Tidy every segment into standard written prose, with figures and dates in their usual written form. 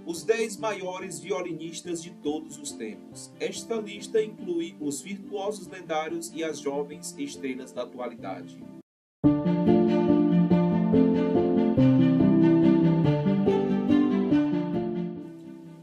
Os 10 maiores violinistas de todos os tempos. Esta lista inclui os virtuosos lendários e as jovens estrelas da atualidade.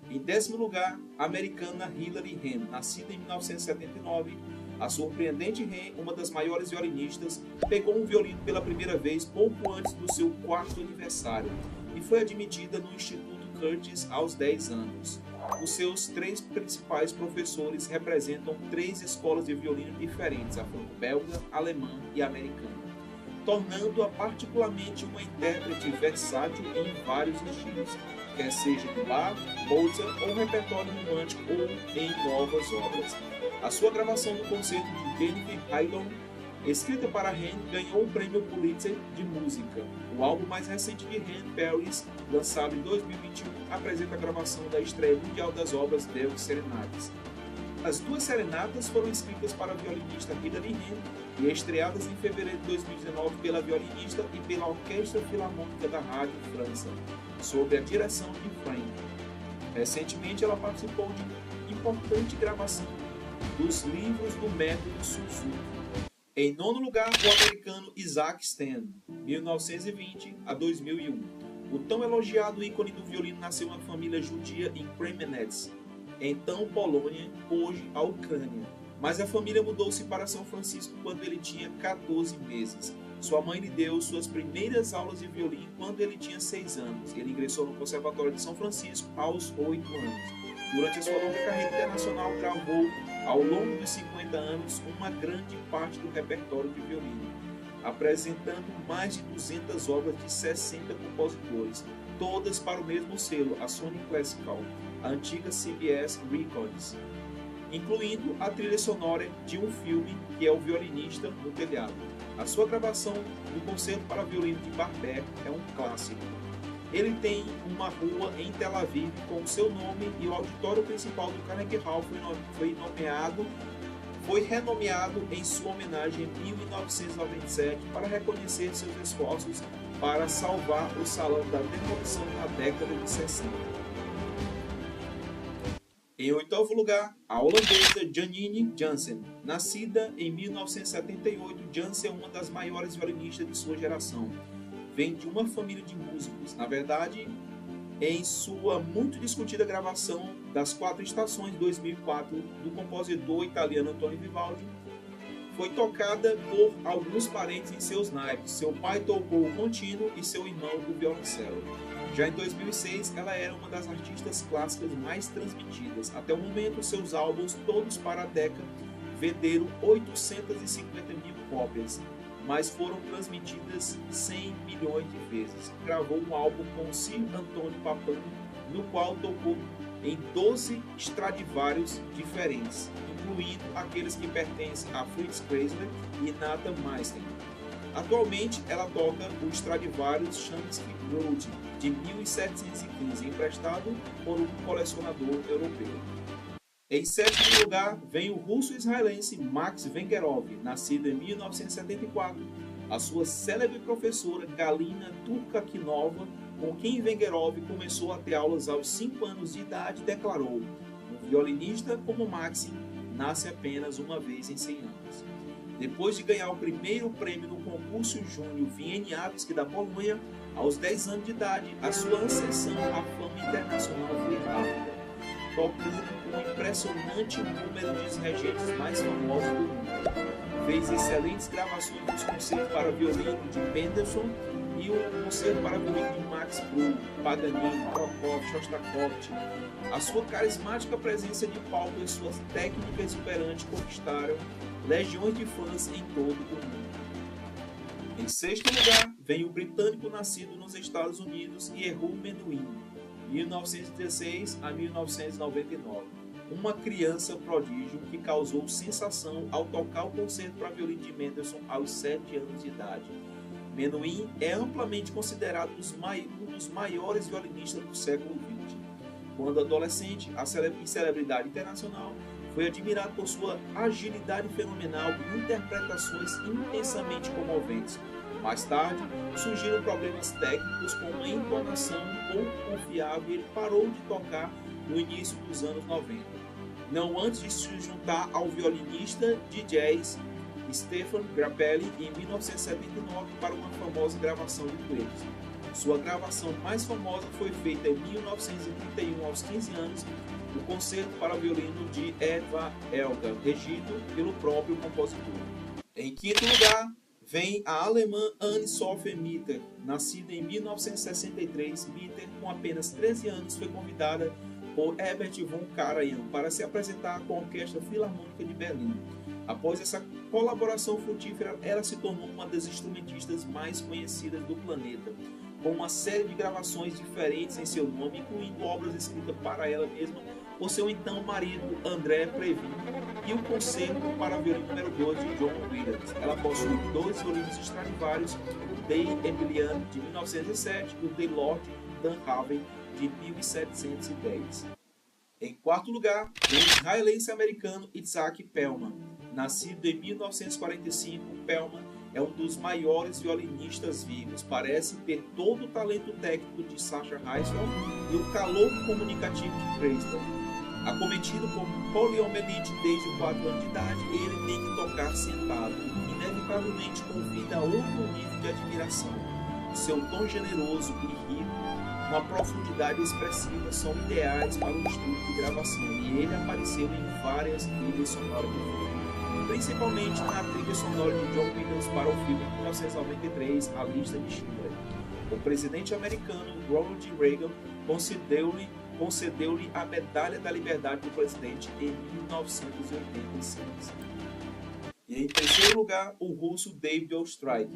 Em 10º lugar, a americana Hilary Hahn, nascida em 1979, a surpreendente Hahn, uma das maiores violinistas, pegou um violino pela primeira vez pouco antes do seu 4º aniversário e foi admitida no Instituto Curtis aos 10 anos. Os seus 3 principais professores representam 3 escolas de violino diferentes, a franco-belga, alemã e americana, tornando-a particularmente uma intérprete versátil em vários estilos, quer seja de Bach, Mozart ou repertório romântico ou em novas obras. A sua gravação do concerto de Jennifer Higdon, escrita para Hahn, ganhou o prêmio Pulitzer de música. O álbum mais recente de Hahn, Paris, lançado em 2021, apresenta a gravação da estreia mundial das obras Deux Serenatas. As 2 serenatas foram escritas para a violinista Hilary Hahn e estreadas em fevereiro de 2019 pela violinista e pela Orquestra Filarmônica da Rádio França, sob a direção de Franck. Recentemente, ela participou de importante gravação dos livros do método Suzuki. Em 9º lugar, o americano Isaac Stern, 1920 a 2001. O tão elogiado ícone do violino nasceu em uma família judia em Kremenetz, então Polônia, hoje a Ucrânia. Mas a família mudou-se para São Francisco quando ele tinha 14 meses. Sua mãe lhe deu suas primeiras aulas de violino quando ele tinha 6 anos. Ele ingressou no Conservatório de São Francisco aos 8 anos. Durante a sua longa carreira internacional, gravou, ao longo dos 50 anos, uma grande parte do repertório de violino, apresentando mais de 200 obras de 60 compositores, todas para o mesmo selo, a Sony Classical, a antiga CBS Records, incluindo a trilha sonora de um filme que é O Violinista no Telhado. A sua gravação do Concerto para Violino de Barber é um clássico. Ele tem uma rua em Tel Aviv com o seu nome e o auditório principal do Carnegie Hall foi renomeado em sua homenagem em 1997 para reconhecer seus esforços para salvar o salão da demolição na década de 60. Em 8º lugar, a holandesa Janine Jansen. Nascida em 1978, Jansen é uma das maiores violinistas de sua geração. Vem de uma família de músicos. Na verdade, em sua muito discutida gravação das 4 Estações de 2004 do compositor italiano Antonio Vivaldi, foi tocada por alguns parentes em seus naipes. Seu pai tocou o contínuo e seu irmão o violoncelo. Já em 2006, ela era uma das artistas clássicas mais transmitidas. Até o momento, seus álbuns, todos para a Decca, venderam 850 mil cópias, mas foram transmitidas 100 milhões de vezes. Gravou um álbum com Sir Antonio Papin, no qual tocou em 12 Stradivarius diferentes, incluindo aqueles que pertencem a Fritz Kreisler e Nathan Meister. Atualmente, ela toca o Stradivarius Chamsky Road de 1715, emprestado por um colecionador europeu. Em 7º lugar, vem o russo-israelense Max Vengerov, nascido em 1974. A sua célebre professora Galina Turkakinova, com quem Vengerov começou a ter aulas aos 5 anos de idade, declarou: "Um violinista como Maxim nasce apenas uma vez em 100 anos." Depois de ganhar o primeiro prêmio no concurso júnior Wieniawski da Polônia, aos 10 anos de idade, a sua ascensão à fama internacional foi rápida, tocando com um impressionante número de regentes mais famosos do mundo. Fez excelentes gravações dos concertos para violino de Mendelssohn e o concerto para violino de Max Bruch, Paganini, Prokofiev, Shostakovich. A sua carismática presença de palco e suas técnicas exuberantes conquistaram legiões de fãs em todo o mundo. Em 6º lugar, vem o britânico nascido nos Estados Unidos, Yehu Menuhin, 1916 a 1999. Uma criança prodígio que causou sensação ao tocar o concerto para violino de Mendelssohn aos 7 anos de idade. Menuhin é amplamente considerado um dos maiores violinistas do século XX. Quando adolescente, em celebridade internacional, foi admirado por sua agilidade fenomenal e interpretações intensamente comoventes. Mais tarde, surgiram problemas técnicos com uma entonação pouco confiável e ele parou de tocar no início dos anos 90. Não antes de se juntar ao violinista de jazz Stephen Grappelli em 1979 para uma famosa gravação de duetos. Sua gravação mais famosa foi feita em 1931, aos 15 anos, o Concerto para Violino de Eva Elgar, regido pelo próprio compositor. Em quinto lugar, vem a alemã Anne-Sophie Mutter. Nascida em 1963, Mutter, com apenas 13 anos, foi convidada por Herbert von Karajan para se apresentar com a Orquestra Filarmônica de Berlim. Após essa colaboração frutífera, ela se tornou uma das instrumentistas mais conhecidas do planeta, com uma série de gravações diferentes em seu nome, incluindo obras escritas para ela mesma por seu então marido André Previn e o Concerto para Violino número 2 de John Williams. Ela possui 2 violinos Stradivarius, o Dei Emilian de 1907 e o Dei Lord Dunhaven de 1710. Em quarto lugar, vem o israelense-americano Itzhak Perlman. Nascido em 1945, Perlman é um dos maiores violinistas vivos. Parece ter todo o talento técnico de Sasha Heisfeld e o calor comunicativo de Kreisler. Acometido por poliomielite desde os 4 anos de idade, ele tem que tocar sentado, o que inevitavelmente convida a outro nível de admiração. Seu tom generoso e rico, uma profundidade expressiva, são ideais para o estúdio de gravação, e ele apareceu em várias trilhas sonoras do filme, principalmente na trilha sonora de John Williams para o filme de 1993, A Lista de Schindler. O presidente americano Ronald Reagan concedeu-lhe a Medalha da Liberdade do Presidente em 1986. E em terceiro lugar, o russo David Oistrakh,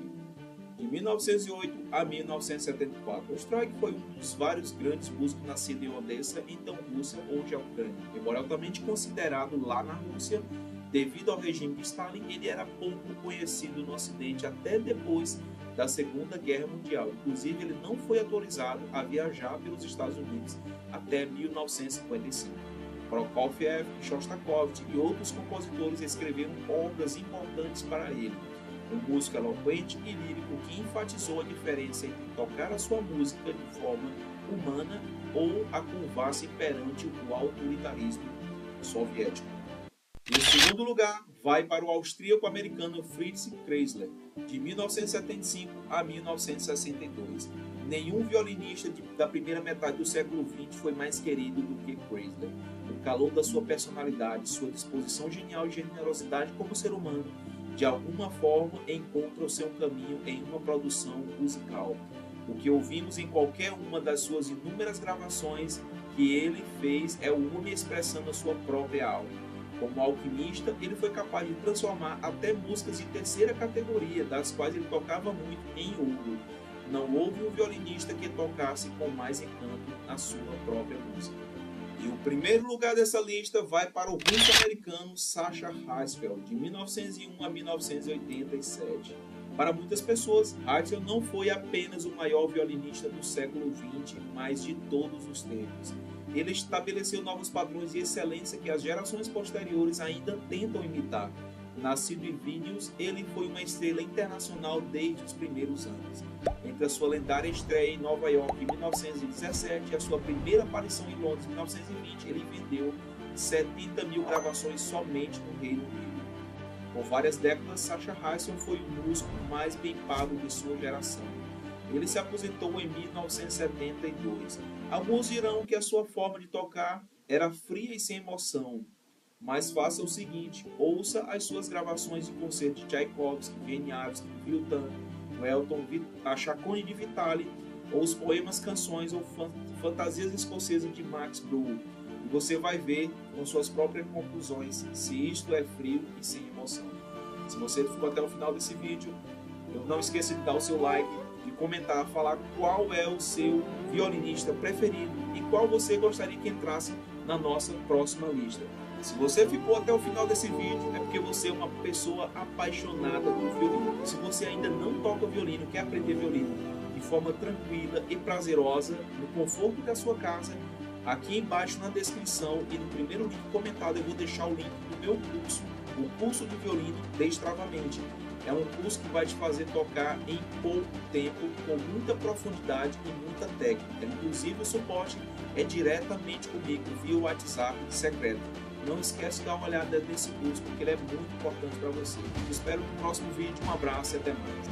de 1908 a 1974. Oistrakh foi um dos vários grandes músicos nascidos em Odessa, então Rússia, hoje a Ucrânia. Embora altamente considerado lá na Rússia, devido ao regime de Stalin, ele era pouco conhecido no Ocidente até depois da Segunda Guerra Mundial. Inclusive, ele não foi autorizado a viajar pelos Estados Unidos até 1955. Prokofiev, Shostakovich e outros compositores escreveram obras importantes para ele. Um músico eloquente e lírico que enfatizou a diferença entre tocar a sua música de forma humana ou a curvar-se perante o autoritarismo soviético. Em segundo lugar, vai para o austríaco-americano Fritz Kreisler, de 1975 a 1962. Nenhum violinista da primeira metade do século XX foi mais querido do que Kreisler. O calor da sua personalidade, sua disposição genial e generosidade como ser humano, de alguma forma encontra o seu caminho em uma produção musical. O que ouvimos em qualquer uma das suas inúmeras gravações que ele fez é o homem expressando a sua própria alma. Como alquimista, ele foi capaz de transformar até músicas de terceira categoria, das quais ele tocava muito, em ouro. Não houve um violinista que tocasse com mais encanto na sua própria música. E o primeiro lugar dessa lista vai para o russo-americano Sasha Heisfeld, de 1901 a 1987. Para muitas pessoas, Heisfeld não foi apenas o maior violinista do século XX, mas de todos os tempos. Ele estabeleceu novos padrões de excelência que as gerações posteriores ainda tentam imitar. Nascido em Vilnius, ele foi uma estrela internacional desde os primeiros anos. Entre a sua lendária estreia em Nova York em 1917 e a sua primeira aparição em Londres em 1920, ele vendeu 70 mil gravações somente no Reino Unido. Por várias décadas, Sasha Heisfeld foi o músico mais bem pago de sua geração. Ele se aposentou em 1972. Alguns dirão que a sua forma de tocar era fria e sem emoção. Mas faça o seguinte, ouça as suas gravações de concerto de Tchaikovsky, Wieniawski, Viltan, Welton, a Chaconne de Vitali, ou os poemas, canções ou fantasias escocesas de Max Bruch. E você vai ver com suas próprias conclusões se isto é frio e sem emoção. Se você ficou até o final desse vídeo, não esqueça de dar o seu like, de comentar, falar qual é o seu violinista preferido e qual você gostaria que entrasse na nossa próxima lista. Se você ficou até o final desse vídeo, é porque você é uma pessoa apaixonada por violino. Se você ainda não toca violino, quer aprender violino de forma tranquila e prazerosa, no conforto da sua casa, aqui embaixo na descrição e no primeiro link comentado eu vou deixar o link do meu curso, o curso de violino Destravamente. É um curso que vai te fazer tocar em pouco tempo, com muita profundidade e muita técnica. Inclusive o suporte é diretamente comigo, via WhatsApp secreto. Não esquece de dar uma olhada nesse curso, porque ele é muito importante para você. Te espero no próximo vídeo. Um abraço e até mais.